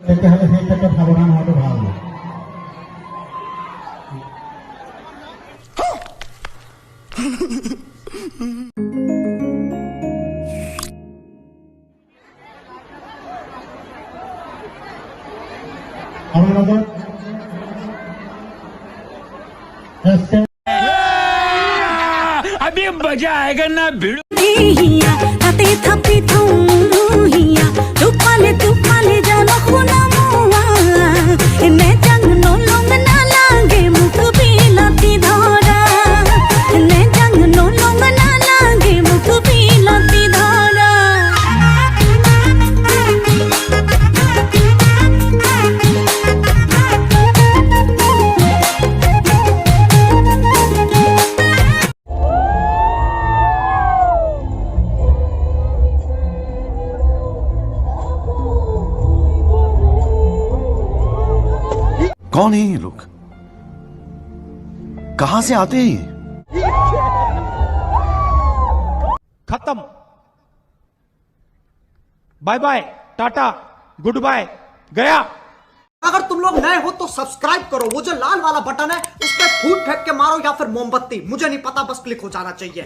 তেতিয়াহ'লে সেই ক্ষেত্ৰত সাৱধান হোৱাটো ভাল। আমাৰ লগত अभी मजा आएगा ना भिड़ो তাতে থাপি থুহিয়া তুপালে জানো খুনা মোয়া নে জাং নলং না লাগে মুখ বিলাতি ধরা নে জাং নলং না লাগে মুখ বিলাতি ধরা कौन है ये लोग? कहां से आते हैं ये? खत्म। Bye bye, tata, goodbye, गया। अगर तुम लोग नए हो तो सब्सक्राइब करो, वो जो लाल वाला बटन है उस पर फूट फेंक के मारो या फिर मोमबत्ती, मुझे नहीं पता, बस क्लिक हो जाना चाहिए।